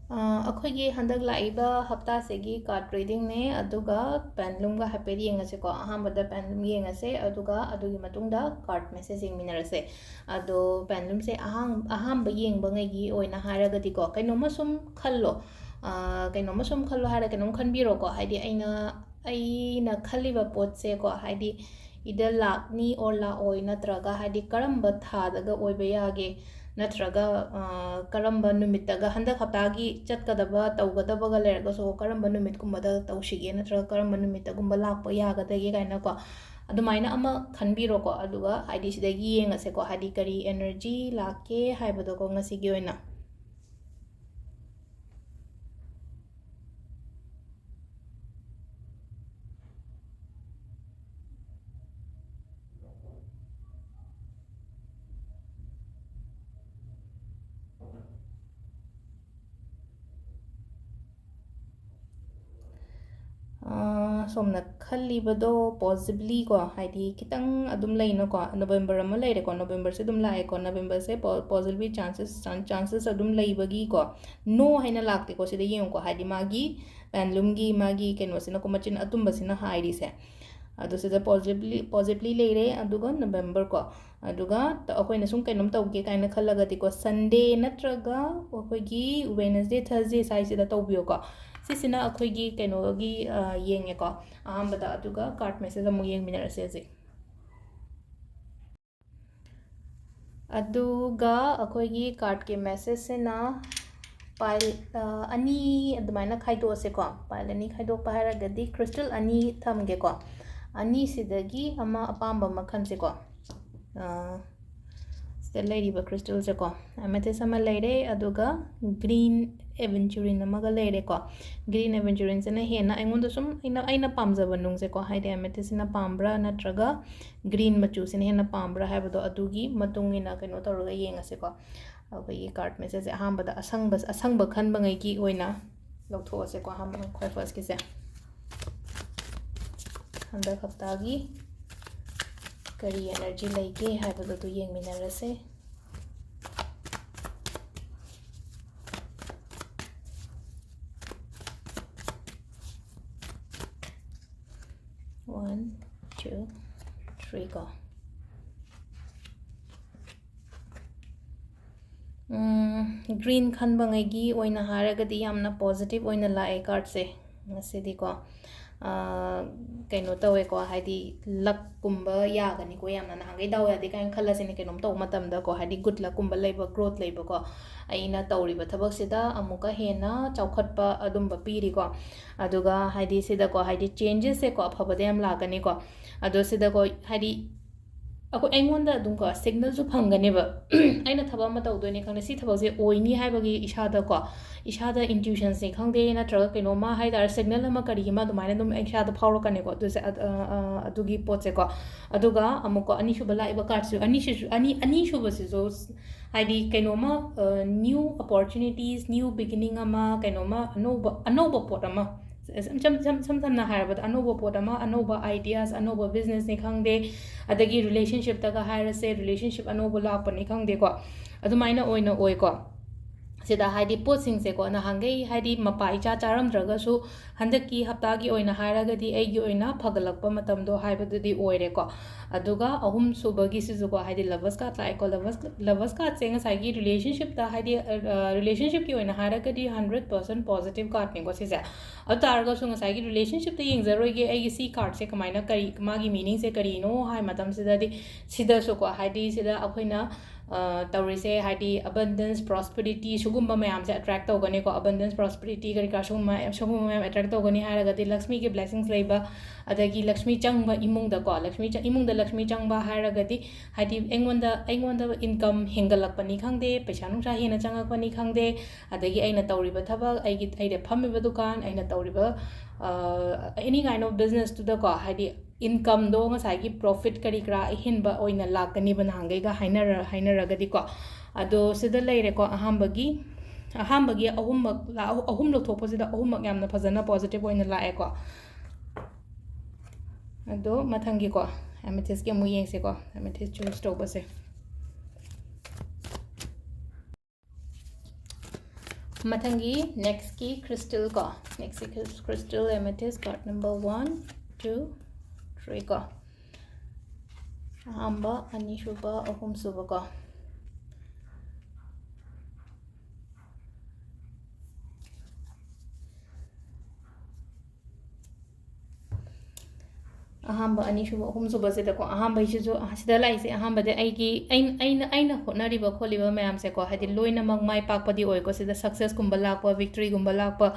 ꯑꯩꯈꯣꯏꯒꯤ ꯍꯟꯗꯛ ꯂꯥꯛꯏꯕ ꯍꯞꯇꯥꯁꯤꯒꯤ ꯀꯥꯔꯗ ꯔꯤꯗꯤꯡꯅꯦ ꯑꯗꯨꯒ ꯄꯦꯟꯗꯂꯨꯝꯒ ꯍꯥꯏꯐꯦꯠ ꯌꯦꯡꯉꯁꯦꯀꯣ ꯑꯍꯥꯟꯕꯗ ꯄꯦꯟꯗꯂꯨꯝ ꯌꯦꯡꯉꯁꯦ ꯑꯗꯨꯒ ꯑꯗꯨꯒꯤ ꯃꯇꯨꯡꯗ ꯀꯥꯔꯗ ꯃꯦꯁꯦꯖ ꯌꯦꯡꯃꯤꯟꯅꯔꯁꯦ ꯑꯗꯣ ꯄꯦꯟꯗꯂꯨꯝꯁꯦ ꯑꯍꯥꯟꯕ ꯌꯦꯡꯕꯉꯩꯒꯤ ꯑꯣꯏꯅ ꯍꯥꯏꯔꯒꯗꯤꯀꯣ ꯀꯩꯅꯣꯝꯃ ꯁꯨꯝ ꯈꯜꯂꯣ ꯀꯩꯅꯣꯝꯃ ꯁꯨꯝ ꯈꯜꯂꯣ ꯍꯥꯏꯔ ꯀꯩꯅꯣꯝ ꯈꯟꯕꯤꯔꯣꯀꯣ ꯍꯥꯏꯗꯤ ꯑꯩꯅ ꯈꯜꯂꯤꯕ ꯄꯣꯠꯁꯦꯀꯣ ꯍꯥꯏꯗꯤ ꯏꯗ ꯂꯥꯛꯅꯤ ꯑꯣꯔ ꯂꯥꯛꯑꯣꯏ ꯅꯠꯇ꯭ꯔꯒ ꯍꯥꯏꯗꯤ ꯀꯔꯝꯕ ꯊꯥꯗꯒ ꯑꯣꯏꯕ ꯌꯥꯒꯦ ꯅꯠꯇ꯭ꯔꯒ ꯀꯔꯝꯕ ꯅꯨꯃꯤꯠꯇꯒ ꯍꯟꯗꯛ ꯍꯞꯇꯥꯒꯤ ꯆꯠꯀꯗꯕ ꯇꯧꯒꯗꯕꯒ ꯂꯩꯔꯒꯁꯨ ꯀꯔꯝꯕ ꯅꯨꯃꯤꯠꯀꯨꯝꯕꯗ ꯇꯧꯁꯤꯒꯦ ꯅꯠꯇ꯭ꯔꯒ ꯀꯔꯝꯕ ꯅꯨꯃꯤꯠꯇꯒꯨꯝꯕ ꯂꯥꯛꯄ ꯌꯥꯒꯗꯒꯦ ꯀꯥꯏꯅꯀꯣ ꯑꯗꯨꯃꯥꯏꯅ ꯑꯃ ꯈꯟꯕꯤꯔꯣꯀꯣ ꯑꯗꯨꯒ ꯍꯥꯏꯗꯤ ꯁꯤꯗꯒꯤ ꯌꯦꯡꯉꯁꯦꯀꯣ ꯍꯥꯏꯗꯤ ꯀꯔꯤ ꯑꯦꯅꯔꯖꯤ ꯂꯥꯛꯀꯦ ꯍꯥꯏꯕꯗꯣꯀꯣ ꯉꯁꯤꯒꯤ ꯑꯣꯏꯅ ꯁꯣꯝꯅ ꯈꯜꯂꯤꯕꯗꯣ ꯄꯣꯖꯤꯕꯂꯤꯀꯣ ꯍꯥꯏꯗꯤ ꯈꯤꯇꯪ ꯑꯗꯨꯝ ꯂꯩꯅꯀꯣ ꯅꯕꯦꯝꯕꯔ ꯑꯃ ꯂꯩꯔꯦꯀꯣ ꯅꯕꯦꯝꯕꯔꯁꯦ ꯑꯗꯨꯝ ꯂꯥꯛꯑꯦꯀꯣ ꯅꯕꯦꯝꯕꯔꯁꯦ ꯄꯣꯖꯤꯕꯂꯤ ꯆꯥꯟꯁꯦꯁ ꯑꯗꯨꯝ ꯂꯩꯕꯒꯤꯀꯣ ꯅꯣ ꯍꯥꯏꯅ ꯂꯥꯛꯇꯦꯀꯣ ꯁꯤꯗ ꯌꯦꯡꯉꯨꯀꯣ ꯍꯥꯏꯗꯤ ꯃꯥꯒꯤ ꯄꯦꯟꯗꯂꯨꯝꯒꯤ ꯃꯥꯒꯤ ꯀꯩꯅꯣꯁꯤꯅꯀꯣ ꯃꯆꯤꯟ ꯑꯇꯨꯝꯕꯁꯤꯅ ꯍꯥꯏꯔꯤꯁꯦ ꯑꯗꯣ ꯁꯤꯗ ꯄꯣꯖꯤꯕꯂꯤ ꯂꯩꯔꯦ ꯑꯗꯨꯒ ꯅꯕꯦꯝꯕꯔꯀꯣ ꯑꯗꯨꯒ ꯑꯩꯈꯣꯏꯅ ꯁꯨꯝ ꯀꯩꯅꯣꯝ ꯇꯧꯒꯦ ꯀꯥꯏꯅ ꯈꯜꯂꯒꯗꯤꯀꯣ ꯁꯟꯗꯦ ꯅꯠꯇ꯭ꯔꯒ ꯑꯩꯈꯣꯏꯒꯤ ꯋꯦꯅꯁꯗꯦ ꯊꯔꯁꯗꯦ ꯁꯥꯏꯁꯤꯗ ꯇꯧꯕꯤꯌꯣꯀꯣ ꯁꯤꯁꯤꯅ ꯑꯩꯈꯣꯏꯒꯤ ꯀꯩꯅꯣꯒꯤ ꯌꯦꯡꯉꯦꯀꯣ ꯑꯍꯥꯟꯕꯗ ꯑꯗꯨꯒ ꯀꯥꯔꯠ ꯃꯦꯁꯦꯖ ꯑꯃꯨꯛ ꯌꯦꯡꯃꯤꯟꯅꯔꯁꯦ ꯍꯧꯖꯤꯛ ꯑꯗꯨꯒ ꯑꯩꯈꯣꯏꯒꯤ ꯀꯥꯔꯠꯀꯤ ꯃꯦꯁꯦꯖꯁꯤꯅ ꯄꯥꯏꯜ ꯑꯅꯤ ꯑꯗꯨꯃꯥꯏꯅ ꯈꯥꯏꯗꯣꯛꯑꯁꯦꯀꯣ ꯄꯥꯏꯜ ꯑꯅꯤ ꯈꯥꯏꯗꯣꯛꯄ ꯍꯥꯏꯔꯒꯗꯤ ꯀ꯭ꯔꯤꯁꯇꯜ ꯑꯅꯤ ꯊꯝꯒꯦꯀꯣ ꯑꯅꯤꯁꯤꯗꯒꯤ ꯑꯃ ꯑꯄꯥꯝꯕ ꯑꯃ ꯈꯟꯁꯦꯀꯣ ꯁꯤꯗ ꯂꯩꯔꯤꯕ ꯀ꯭ꯔꯤꯁꯇꯜꯁꯦꯀꯣ ꯑꯦꯃꯦꯊꯤꯁ ꯑꯃ ꯂꯩꯔꯦ ꯑꯗꯨꯒ ꯒ꯭ꯔꯤꯟ ꯑꯦꯚꯦꯟꯆꯨꯔꯤꯟ ꯑꯃꯒ ꯂꯩꯔꯦꯀꯣ ꯒ꯭ꯔꯤꯟ ꯑꯦꯚꯦꯟꯆꯨꯔꯤꯟꯁꯤꯅ ꯍꯦꯟꯅ ꯑꯩꯉꯣꯟꯗ ꯁꯨꯝ ꯑꯩꯅ ꯄꯥꯝꯖꯕ ꯅꯨꯡꯁꯦꯀꯣ ꯍꯥꯏꯗꯤ ꯑꯦꯃꯦꯊꯤꯁꯁꯤꯅ ꯄꯥꯝꯕ꯭ꯔꯥ ꯅꯠꯇ꯭ꯔꯒ ꯒ꯭ꯔꯤꯟ ꯃꯆꯨꯁꯤꯅ ꯍꯦꯟꯅ ꯄꯥꯝꯕ꯭ꯔꯥ ꯍꯥꯏꯕꯗꯣ ꯑꯗꯨꯒꯤ ꯃꯇꯨꯡ ꯏꯟꯅ ꯀꯩꯅꯣ ꯇꯧꯔꯒ ꯌꯦꯡꯉꯁꯦꯀꯣ ꯑꯩꯈꯣꯏꯒꯤ ꯀꯥꯔꯠ ꯃꯦꯁꯦꯖꯁꯦ ꯑꯍꯥꯟꯕꯗ ꯑꯁꯪꯕ ꯈꯟꯕꯉꯩꯒꯤ ꯑꯣꯏꯅ ꯂꯧꯊꯣꯛꯑꯁꯦꯀꯣ ꯑꯍꯥꯟꯕ ꯈ꯭ꯋꯥꯏ ꯐꯥꯔꯁꯀꯤꯁꯦ ꯍꯟꯗꯛ ꯍꯞꯇꯥꯒꯤ ꯀꯔꯤ ꯑꯦꯅꯔꯖꯤ ꯂꯩꯒꯦ ꯍꯥꯏꯕꯗꯣ ꯑꯗꯨ ꯌꯦꯡꯃꯤꯟꯅꯔꯁꯦ वन टू थ्री को ग्रीन खनबंगैगी ओइना हारगदी यामना पॉजिटिव ओइना लाए कार्ड से ngasidiको कꯩꯅꯣ ꯇꯧꯋꯦꯀꯣ ꯍꯥꯏꯗꯤ ꯂꯛꯀꯨꯝꯕ ꯌꯥꯒꯅꯤꯀꯣ ꯌꯥꯝꯅ ꯅꯍꯥꯟꯒꯩ ꯗꯥꯎ ꯌꯥꯗꯦ ꯀꯥꯏꯅ ꯈꯜꯂꯁꯤꯅꯦ ꯀꯩꯅꯣꯝ ꯇꯧꯕ ꯃꯇꯝꯗꯀꯣ ꯍꯥꯏꯗꯤ ꯒꯨꯗ ꯂꯛꯀꯨꯝꯕ ꯂꯩꯕ ꯒ꯭ꯔꯣꯊ ꯂꯩꯕꯀꯣ ꯑꯩꯅ ꯇꯧꯔꯤꯕ ꯊꯕꯛꯁꯤꯗ ꯑꯃꯨꯛꯀ ꯍꯦꯟꯅ ꯆꯥꯎꯈꯠꯄ ꯑꯗꯨꯝꯕ ꯄꯤꯔꯤꯀꯣ ꯑꯗꯨꯒ ꯍꯥꯏꯗꯤ ꯁꯤꯗꯀꯣ ꯍꯥꯏꯗꯤ ꯆꯦꯟꯖꯦꯁꯁꯦꯀꯣ ꯑꯐꯕꯗ ꯌꯥꯝ ꯂꯥꯛꯀꯅꯤꯀꯣ ꯑꯗꯣ ꯁꯤꯗꯀꯣ ꯍꯥꯏꯗꯤ ꯑꯩꯉꯣꯟꯗ ꯑꯗꯨꯝꯀꯣ ꯁꯤꯒꯅꯦꯜꯁꯨ ꯐꯪꯒꯅꯦꯕ ꯑꯩꯅ ꯊꯕꯛ ꯑꯃ ꯇꯧꯗꯣꯏꯅꯦ ꯈꯪꯗꯦ ꯁꯤ ꯊꯕꯛꯁꯦ ꯑꯣꯏꯅꯤ ꯍꯥꯏꯕꯒꯤ ꯏꯁꯥꯗ ꯏꯟꯇ꯭ꯌꯨꯁꯟꯁꯦ ꯈꯪꯗꯦ ꯅꯠꯇ꯭ꯔꯒ ꯀꯩꯅꯣꯝꯃ ꯍꯥꯏꯇꯥꯔꯦ ꯁꯤꯒꯅꯦꯜ ꯑꯃ ꯀꯔꯤ ꯑꯃ ꯑꯗꯨꯃꯥꯏꯅ ꯑꯗꯨꯝ ꯏꯁꯥꯗ ꯐꯥꯎꯔꯛꯀꯅꯤꯀꯣ ꯑꯗꯨꯁꯦ ꯑꯗꯨꯒꯤ ꯄꯣꯠꯁꯦꯀꯣ ꯑꯗꯨꯒ ꯑꯃꯨꯛꯀꯣ ꯑꯅꯤꯁꯨꯕ ꯂꯥꯛꯏꯕ ꯀꯥꯔꯠꯁꯨ ꯑꯅꯤꯁꯨꯕꯁꯤꯁꯨ ꯍꯥꯏꯗꯤ ꯀꯩꯅꯣꯝꯃ ꯅ꯭ꯌꯨ ꯑꯣꯄꯣꯔꯆꯨꯅꯤꯇꯤꯁ ꯅ꯭ꯌꯨ ꯕꯤꯒꯤꯅꯤꯡ ꯑꯃ ꯀꯩꯅꯣꯝꯃ ꯑꯅꯧꯕ ꯄꯣꯠ ꯑꯃ ꯏꯁꯝ ꯁꯝꯅ ꯍꯥꯏꯔꯕꯗ ꯑꯅꯧꯕ ꯄꯣꯠ ꯑꯃ ꯑꯅꯧꯕ ꯑꯥꯏꯗꯤꯌꯥꯁ ꯑꯅꯧꯕ ꯕꯤꯖꯤꯅꯦꯁꯅꯤ ꯈꯪꯗꯦ ꯑꯗꯒꯤ ꯔꯤꯂꯦꯁꯟꯁꯤꯞꯇꯒ ꯍꯥꯏꯔꯁꯦ ꯔꯤꯂꯦꯁꯟꯁꯤꯞ ꯑꯅꯧꯕ ꯂꯥꯛꯄꯅꯤ ꯈꯪꯗꯦꯀꯣ ꯑꯗꯨꯃꯥꯏꯅ ꯑꯣꯏꯅ ꯑꯣꯏꯀꯣ ꯁꯤꯗ ꯍꯥꯏꯗꯤ ꯄꯣꯠꯁꯤꯡꯁꯦꯀꯣ ꯅꯍꯥꯟꯒꯩ ꯍꯥꯏꯗꯤ ꯃꯄꯥ ꯏꯆꯥ ꯆꯥꯔꯝꯗ꯭ꯔꯒꯁꯨ ꯍꯟꯗꯛꯀꯤ ꯍꯞꯇꯥꯒꯤ ꯑꯣꯏꯅ ꯍꯥꯏꯔꯒꯗꯤ ꯑꯩꯒꯤ ꯑꯣꯏꯅ ꯐꯒꯠꯂꯛꯄ ꯃꯇꯝꯗꯣ ꯍꯥꯏꯕꯗꯨꯗꯤ ꯑꯣꯏꯔꯦꯀꯣ ꯑꯗꯨꯒ ꯑꯍꯨꯝꯁꯨꯕꯒꯤꯁꯤꯁꯨꯀꯣ ꯍꯥꯏꯗꯤ ꯂꯚꯔꯁ ꯀꯥꯔꯠ ꯂꯥꯛꯑꯦꯀꯣ ꯂꯚꯔꯁ ꯀꯥꯔꯠꯁꯦ ꯉꯁꯥꯏꯒꯤ ꯔꯤꯂꯦꯁꯟꯁꯤꯞꯇ ꯍꯥꯏꯗꯤ ꯔꯤꯂꯦꯁꯟꯁꯤꯞꯀꯤ ꯑꯣꯏꯅ ꯍꯥꯏꯔꯒꯗꯤ 100% ꯄꯣꯖꯤꯇꯤቭ ꯀꯥꯔꯠꯅꯦꯀꯣ ꯁꯤꯁꯦ ꯑꯗꯨ ꯇꯥꯔꯒꯁꯨ ꯉꯁꯥꯏꯒꯤ ꯔꯤꯂꯦꯁꯟꯁꯤꯞꯇ ꯌꯦꯡꯖꯔꯣꯏꯒꯦ ꯑꯩꯒꯤ ꯁꯤ ꯀꯥꯔꯠꯁꯦ ꯀꯃꯥꯏꯅ ꯀꯔꯤ ꯃꯥꯒꯤ ꯃꯤꯅꯤꯡꯁꯦ ꯀꯔꯤꯅꯣ ꯍꯥꯏ ꯃꯇꯝꯁꯤꯗꯗꯤ ꯁꯤꯗꯁꯨꯀꯣ ꯍꯥꯏꯗꯤ ꯁꯤꯗ ꯑꯩꯈꯣꯏꯅ ꯇꯧꯔꯤꯁꯦ ꯍꯥꯏꯗꯤ ꯑꯕꯟꯗꯦꯟꯁ ꯄ꯭ꯔꯣꯁꯄꯦꯔꯤꯇꯤ ꯁꯤꯒꯨꯝꯕ ꯃꯌꯥꯝꯁꯦ ꯑꯦꯇ꯭ꯔꯦꯛ ꯇꯧꯒꯅꯤꯀꯣ ꯑꯕꯟꯗꯦꯟꯁ ꯄ꯭ꯔꯣꯁꯄꯦꯔꯤꯇꯤ ꯀꯔꯤ ꯀꯔꯥ ꯁꯤꯒꯨꯝꯕ ꯃꯌꯥꯝ ꯑꯦꯇ꯭ꯔꯦꯛ ꯇꯧꯒꯅꯤ ꯍꯥꯏꯔꯒꯗꯤ ꯂꯛꯁꯃꯤꯒꯤ ꯕ꯭ꯂꯦꯁꯤꯡꯁ ꯂꯩꯕ ꯑꯗꯒꯤ ꯂꯛꯁꯃꯤ ꯆꯪꯕ ꯏꯃꯨꯡꯗꯀꯣ ꯏꯃꯨꯡꯗ ꯂꯛꯁꯃꯤ ꯆꯪꯕ ꯍꯥꯏꯔꯒꯗꯤ ꯍꯥꯏꯗꯤ ꯑꯩꯉꯣꯟꯗ ꯏꯟꯀꯝ ꯍꯦꯟꯒꯠꯂꯛꯄꯅꯤ ꯈꯪꯗे ꯄꯩꯁꯥ ꯅꯨꯡꯁꯥ ꯍꯦꯟꯅ ꯆꯪꯉꯛꯄꯅꯤ ꯈꯪꯗꯦ ꯑꯗꯒꯤ ꯑꯩꯅ ꯇꯧꯔꯤꯕ ꯊꯕꯛ ꯑꯩꯅ ꯐꯝꯃꯤꯕ ꯗꯨꯀꯥꯟ ꯑꯩꯅ ꯇꯧꯔꯤꯕ ꯑꯦꯅꯤ ꯀꯥꯏꯟ ꯑꯣꯐ ꯕꯤꯖꯤꯅꯦꯁꯇꯨꯗꯀꯣ ꯍꯥꯏꯗꯤ ꯏꯟꯀꯝꯗꯣ ꯉꯁꯥꯏꯒꯤ ꯄ꯭ꯔꯣꯐꯤꯠ ꯀꯔꯤ ꯀꯔꯥ ꯑꯍꯦꯟꯕ ꯑꯣꯏꯅ ꯂꯥꯛꯀꯅꯤꯕ ꯅꯍꯥꯟꯒꯩꯒ ꯍꯥꯏꯅꯔꯒꯗꯤꯀꯣ ꯑꯗꯣ ꯁꯤꯗ ꯂꯩꯔꯦꯀꯣ ꯑꯍꯥꯟꯕꯒꯤ ꯑꯍꯨꯝ ꯂꯧꯊꯣꯛꯄꯁꯤꯗ ꯑꯍꯨꯝꯃꯛ ꯌꯥꯝꯅ ꯐꯖꯅ ꯄꯣꯖꯤꯇꯤቭ ꯑꯣꯏꯅ ꯂꯥꯛꯑꯦꯀꯣ ꯑꯗꯣ ꯃꯊꯪꯒꯤꯀꯣ ꯑꯦꯃꯦꯊꯤꯁꯀꯤ ꯑꯃꯨꯛ ꯌꯦꯡꯁꯦꯀꯣ ꯑꯦꯃꯦꯊꯤꯁ ꯆꯨꯁ ꯇꯧꯕꯁꯦ ꯃꯊꯪꯒꯤ ꯅꯦꯛꯁꯀꯤ ꯈ꯭ꯔꯤꯁꯇꯜ ꯀꯣ ꯅꯦꯛꯁꯀꯤ ꯈ꯭ꯔꯤꯁꯇꯜ ꯑꯦꯃꯦꯊꯤꯁ ꯀꯥꯔꯠ ꯅꯝꯕꯔ 1 2 3 ꯀꯣ ꯑꯍꯥꯟꯕ ꯑꯅꯤꯁꯨꯕ ꯑꯍꯨꯝꯁꯨꯕ ꯀꯣ ꯑꯍꯥꯟꯕ ꯑꯅꯤꯁꯨꯕ ꯑꯍꯨꯝꯁꯨꯕꯁꯤꯗꯀꯣ ꯑꯍꯥꯟꯕꯩꯁꯤꯁꯨ ꯁꯤꯗ ꯂꯥꯛꯏꯁꯦ ꯑꯍꯥꯟꯕꯗ ꯑꯩꯅ ꯍꯣꯠꯅꯔꯤꯕ ꯈꯣꯠꯂꯤꯕ ꯃꯌꯥꯝꯁꯦꯀꯣ ꯍꯥꯏꯗꯤ ꯂꯣꯏꯅꯃꯛ ꯃꯥꯏ ꯄꯥꯛꯄꯗꯤ ꯑꯣꯏꯀꯣ ꯁꯤꯗ ꯁꯛꯁꯦꯁꯀꯨꯝꯕ ꯂꯥꯛꯄ victoryꯒꯨꯝꯕ ꯂꯥꯛꯄ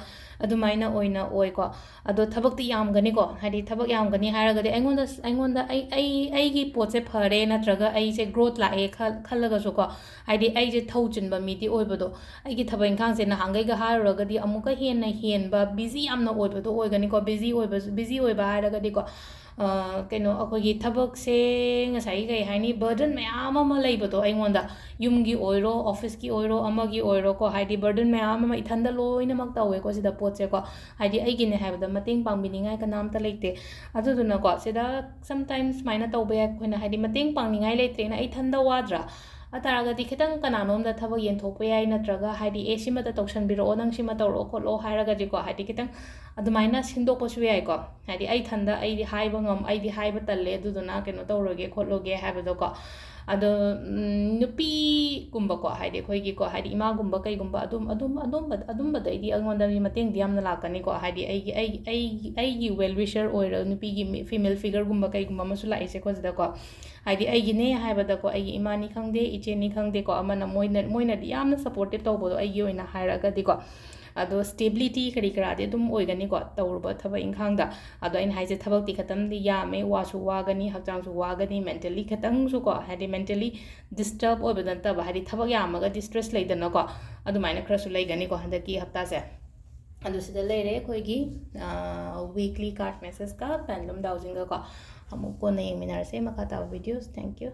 ꯑꯗꯨꯃꯥꯏꯅ ꯑꯣꯏꯅ ꯑꯣꯏꯀꯣ ꯑꯗꯣ ꯊꯕꯛꯇꯤ ꯌꯥꯝꯒꯅꯤꯀꯣ ꯍꯥꯏꯗꯤ ꯊꯕꯛ ꯌꯥꯝꯒꯅꯤ ꯍꯥꯏꯔꯒꯗꯤ ꯑꯩꯉꯣꯟꯗ ꯑꯩꯒꯤ ꯄꯣꯠꯁꯦ ꯐꯔꯦ ꯅꯠꯇ꯭ꯔꯒ ꯑꯩꯁꯦ growth ꯂꯥꯛꯑꯦ ꯈꯜꯂꯒꯁꯨꯀꯣ ꯍꯥꯏꯗꯤ ꯑꯩꯁꯦ ꯊꯧ ꯆꯤꯟꯕ ꯃꯤꯗꯤ ꯑꯣꯏꯕꯗꯣ ꯑꯩꯒꯤ ꯊꯕꯛ ꯏꯪꯈꯥꯡꯁꯦ ꯅꯍꯥꯟꯈꯩꯒ ꯍꯥꯏꯔꯨꯔꯒꯗꯤ ꯑꯃꯨꯛꯀ ꯍꯦꯟꯕ ꯕꯤꯖꯤ ꯌꯥꯝꯅ ꯑꯣꯏꯕꯗꯣ ꯑꯣꯏꯒꯅꯤꯀꯣ ꯕꯤꯖꯤ ꯑꯣꯏꯕ ꯍꯥꯏꯔꯒꯗꯤꯀꯣ ꯀꯩꯅꯣ ꯑꯩꯈꯣꯏꯒꯤ ꯊꯕꯛꯁꯦ ꯉꯁꯥꯏꯒꯤ ꯀꯩ ꯍꯥꯏꯅꯤ ꯕꯔꯗꯟ ꯃꯌꯥꯝ ꯑꯃ ꯂꯩꯕꯗꯣ ꯑꯩꯉꯣꯟꯗ ꯌꯨꯝꯒꯤ ꯑꯣꯏꯔꯣ ꯑꯣꯐꯤꯁꯀꯤ ꯑꯣꯏꯔꯣ ꯑꯃꯒꯤ ꯑꯣꯏꯔꯣꯀꯣ ꯍꯥꯏꯗꯤ ꯕꯔꯗꯟ ꯃꯌꯥꯝ ꯑꯃ ꯏꯊꯟꯗ ꯂꯣꯏꯅꯃꯛ ꯇꯧꯋꯦꯀꯣ ꯁꯤꯗ ꯄꯣꯠꯁꯦꯀꯣ ꯍꯥꯏꯗꯤ ꯑꯩꯒꯤꯅꯦ ꯍꯥꯏꯕꯗ ꯃꯇꯦꯡ ꯄꯥꯡꯕꯤꯅꯤꯡꯉꯥꯏ ꯀꯅꯥꯝꯇ ꯂꯩꯇꯦ ꯑꯗꯨꯗꯨꯅꯀꯣ ꯁꯤꯗ ꯁꯝꯇꯥꯏꯝꯁ ꯁꯨꯃꯥꯏꯅ ꯇꯧꯕ ꯌꯥꯏ ꯑꯩꯈꯣꯏꯅ ꯍꯥꯏꯗꯤ ꯃꯇꯦꯡ ꯄꯥꯡꯅꯤꯡꯉꯥꯏ ꯂꯩꯇ꯭ꯔꯦꯅ ꯑꯩ ꯏꯊꯟꯗ ꯋꯥꯗ꯭ꯔꯥ ꯑꯇꯥꯔꯒꯗꯤ ꯈꯤꯇꯪ ꯀꯅꯥꯅꯣꯝꯗ ꯊꯕꯛ ꯌꯦꯟꯊꯣꯛꯄ ꯌꯥꯏ ꯅꯠꯇ꯭ꯔꯒ ꯍꯥꯏꯗꯤ ꯁꯤꯃꯇ ꯇꯧꯁꯟꯕꯤꯔꯛꯑꯣ ꯅꯪ ꯁꯤꯃ ꯇꯧꯔꯛꯑꯣ ꯈꯣꯠꯂꯣ ꯍꯥꯏꯔꯒꯗꯤꯀꯣ ꯍꯥꯏꯗꯤ ꯈꯤꯇꯪ ꯑꯗꯨꯃꯥꯏꯅ ꯁꯤꯟꯗꯣꯛꯄꯁꯨ ꯌꯥꯏꯀꯣ ꯍꯥꯏꯗꯤ ꯑꯩ ꯏꯊꯟꯗ ꯑꯩꯗꯤ ꯍꯥꯏꯕ ꯇꯜꯂꯦ ꯑꯗꯨꯗꯨꯅ ꯀꯩꯅꯣ ꯇꯧꯔꯒꯦ ꯈꯣꯠꯂꯣꯒꯦ ꯍꯥꯏꯕꯗꯣꯀꯣ ꯑꯗꯣ ꯅꯨꯄꯤꯒꯨꯝꯕꯀꯣ ꯍꯥꯏꯗꯤ ꯑꯩꯈꯣꯏꯒꯤꯀꯣ ꯍꯥꯏꯗꯤ ꯏꯃꯥꯒꯨꯝꯕ ꯀꯩꯒꯨꯝꯕ ꯑꯗꯨꯝꯕꯗꯩꯗꯤ ꯑꯩꯉꯣꯟꯗꯗꯤ ꯃꯇꯦꯡꯗꯤ ꯌꯥꯝꯅ ꯂꯥꯛꯀꯅꯤꯀꯣ ꯍꯥꯏꯗꯤ ꯑꯩꯒꯤ ꯋꯦꯜ ꯋꯤشꯔ ꯑꯣꯏꯔ ꯅꯨꯄꯤꯒꯤ ꯐꯤꯃꯦꯜ ꯐꯤꯒꯔꯒꯨꯝꯕ ꯀꯩꯒꯨꯝꯕ ꯑꯃꯁꯨ ꯂꯥꯛꯏꯁꯦꯀꯣ ꯁꯤꯗꯀꯣ ꯍꯥꯏꯗꯤ ꯑꯩꯒꯤꯅꯦ ꯍꯥꯏꯕꯗꯀꯣ ꯑꯩꯒꯤ ꯏꯃꯥꯅꯤ ꯈꯪꯗꯦ ꯏꯆꯦꯅꯤ ꯈꯪꯗꯦꯀꯣ ꯑꯃꯅ ꯃꯣꯏꯅꯗꯤ ꯌꯥꯝꯅ ꯁꯞꯄꯣꯔꯇꯤꯞ ꯇꯧꯕꯗꯣ ꯑꯩꯒꯤ ꯑꯣꯏꯅ ꯍꯥꯏꯔꯒꯗꯤꯀꯣ ꯑꯗꯣ ꯁ꯭ꯇꯦꯕꯤꯂꯤꯇꯤ ꯀꯔꯤ ꯀꯔꯥꯗꯤ ꯑꯗꯨꯝ ꯑꯣꯏꯒꯅꯤꯀꯣ ꯇꯧꯔꯨꯕ ꯊꯕꯛ ꯏꯪꯈꯥꯡꯗ ꯑꯗꯣ ꯑꯩꯅ ꯍꯥꯏꯁꯦ ꯊꯕꯛꯇꯤ ꯈꯤꯇꯪꯗꯤ ꯌꯥꯝꯃꯦ ꯋꯥꯁꯨ ꯋꯥꯒꯅꯤ ꯍꯛꯆꯥꯡꯁꯨ ꯋꯥꯒꯅꯤ mentally ꯈꯤꯇꯪꯁꯨꯀꯣ ꯍꯥꯏꯗꯤ mentally disturb ꯑꯣꯏꯕ ꯅꯠꯇꯕ ꯍꯥꯏꯗꯤ ꯊꯕꯛ ꯌꯥꯝꯃꯒꯗꯤ ꯁ꯭ꯇ꯭ꯔꯦꯁ ꯂꯩꯗꯅꯀꯣ ꯑꯗꯨꯃꯥꯏꯅ ꯈꯔꯁꯨ ꯂꯩꯒꯅꯤꯀꯣ ꯍꯟꯗꯛꯀꯤ ꯍꯞꯇꯥꯁꯦ ꯑꯗꯣ ꯁꯤꯗ ꯂꯩꯔꯦ ꯑꯩꯈꯣꯏꯒꯤ ꯋꯤꯛꯂꯤ ꯀꯥꯔꯠ ꯃꯦꯁꯦꯁꯀ ꯄꯦꯟꯗꯨꯂꯝ ꯗꯥꯎꯖꯤꯡꯒꯀꯣ ꯑꯃꯨꯛ ꯀꯣꯟꯅ ꯌꯦꯡꯃꯤꯟꯅꯔꯁꯦ ꯃꯈꯥ ꯇꯥꯕ ꯚꯤꯗꯤꯑꯣꯁ ꯊꯦꯡꯛ ꯌꯨ